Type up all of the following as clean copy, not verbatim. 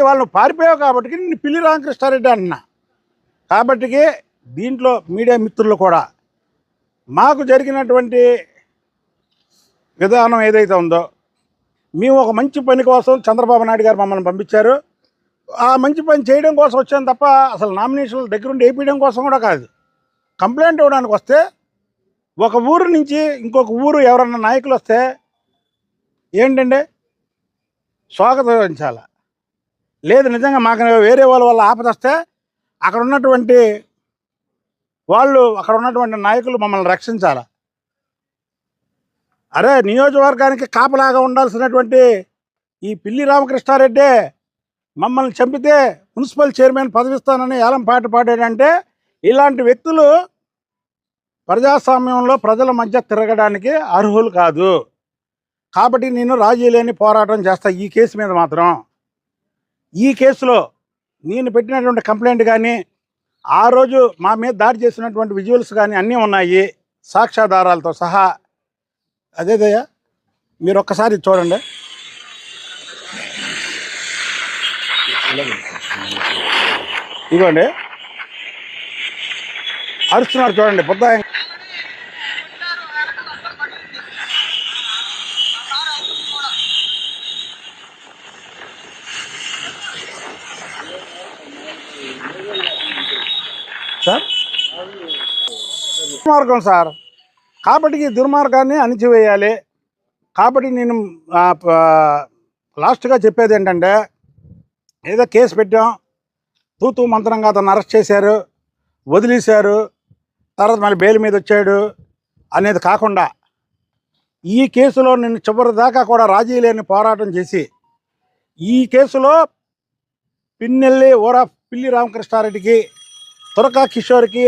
వాళ్ళు పారిపోయావు కాబట్టి నేను పిల్లి రామకృష్ణారెడ్డి అన్నా. కాబట్టి దీంట్లో మీడియా మిత్రులు కూడా మాకు జరిగినటువంటి విధానం ఏదైతే ఉందో, మేము ఒక మంచి పని కోసం చంద్రబాబు నాయుడు గారు మమ్మల్ని పంపించారు. ఆ మంచి పని చేయడం కోసం వచ్చాను తప్ప అసలు నామినేషన్ల దగ్గరుండి వేయించడం కోసం కూడా కాదు. కంప్లైంట్ ఇవ్వడానికి వస్తే ఒక ఊరు నుంచి ఇంకొక ఊరు ఎవరన్నా నాయకులు వస్తే ఏంటంటే స్వాగతించాలి. లేదు నిజంగా మాకు వేరే వాళ్ళ ఆపదొస్తే అక్కడ ఉన్నటువంటి నాయకులు మమ్మల్ని రక్షించాలి. అరే నియోజకవర్గానికి కాపలాగా ఉండాల్సినటువంటి ఈ పిల్లి రామకృష్ణారెడ్డి మమ్మల్ని చంపితే మున్సిపల్ చైర్మన్ పదవిస్తానని ఏలం పాట పాడాడంటే ఇలాంటి వ్యక్తులు ప్రజాస్వామ్యంలో ప్రజల మధ్య తిరగడానికి అర్హులు కాదు. కాబట్టి నేను రాజీ లేని పోరాటం చేస్తా ఈ కేసు మీద మాత్రం. ఈ కేసులో నేను పెట్టినటువంటి కంప్లైంట్ కానీ ఆ రోజు మా మీద దాడి చేసినటువంటి విజువల్స్ కానీ అన్నీ ఉన్నాయి సాక్ష్యాధారాలతో సహా. అదేదయ్యా మీరు ఒక్కసారి చూడండి. ఇదిగోండి అరుస్తున్నారు చూడండి బుద్ధాయం. సార్ దుర్మార్గం సార్. కాబట్టి ఈ దుర్మార్గాన్ని అణిచివేయాలి. కాబట్టి నేను లాస్ట్గా చెప్పేది ఏంటంటే, ఏదో కేసు పెట్టాం, తూతూ మంత్రంగా అతను అరెస్ట్ చేశారు, వదిలేశారు, తర్వాత మళ్ళీ బెయిల్ మీద వచ్చాడు అనేది కాకుండా ఈ కేసులో నేను చివరి దాకా కూడా రాజీ లేని పోరాటం చేసి ఈ కేసులో పిన్నెల్లి పిల్లి రామకృష్ణారెడ్డికి, తురకా కిషోర్కి,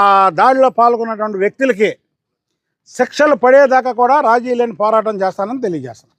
ఆ దాడిలో పాల్గొన్నటువంటి వ్యక్తులకి శిక్షలు పడేదాకా కూడా రాజీ లేని పోరాటం చేస్తానని తెలియజేస్తాను.